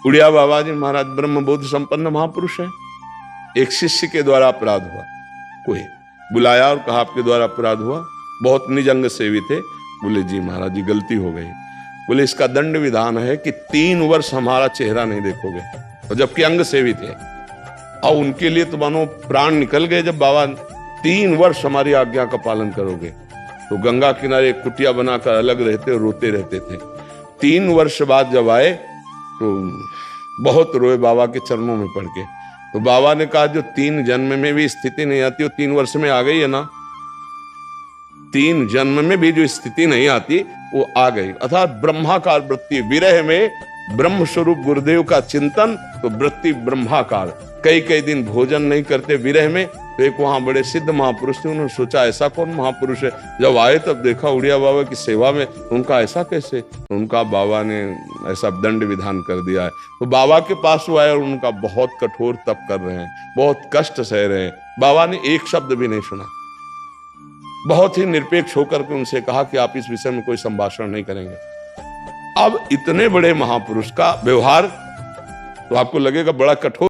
उड़िया बाबा जी महाराज ब्रह्म बोध संपन्न महापुरुष हैं। एक शिष्य के द्वारा अपराध हुआ, कोई बुलाया और कहा आपके द्वारा अपराध हुआ, बहुत निज अंग सेवी थे। बोले जी महाराज जी गलती हो गई। बोले इसका दंड विधान है कि 3 वर्ष हमारा चेहरा नहीं देखोगे, और जबकि अंग सेवी थे। और उनके लिए तो मानो प्राण निकल गए जब बाबा 3 वर्ष हमारी आज्ञा का पालन करोगे। तो गंगा किनारे एक कुटिया बनाकर अलग रहते और रोते रहते थे। 3 वर्ष बाद जब आए तो बहुत रोए बाबा के चरणों में पड़ के। तो बाबा ने कहा जो 3 जन्म में भी स्थिति नहीं आती वो 3 वर्ष में आ गई है ना। 3 जन्म में भी जो स्थिति नहीं आती वो आ गई। अर्थात ब्रह्माकार वृत्ति, विरह में ब्रह्म स्वरूप गुरुदेव का चिंतन, तो वृत्ति ब्रह्माकार। कई दिन भोजन नहीं करते विरह में। तो एक वहां बड़े सिद्ध महापुरुष थे, उन्होंने सोचा ऐसा कौन महापुरुष है। जब आए तब देखा उड़िया बाबा की सेवा में, उनका ऐसा कैसे। उनका बाबा ने ऐसा दंड विधान कर दिया है। तो बाबा के पास वो आए और उनका बहुत कठोर तप कर रहे हैं, बहुत कष्ट सह रहे हैं। बाबा ने एक शब्द भी नहीं सुना। बहुत ही निरपेक्ष होकर के उनसे कहा कि आप इस विषय में कोई संभाषण नहीं करेंगे। अब इतने बड़े महापुरुष का व्यवहार तो आपको लगेगा बड़ा कठोर।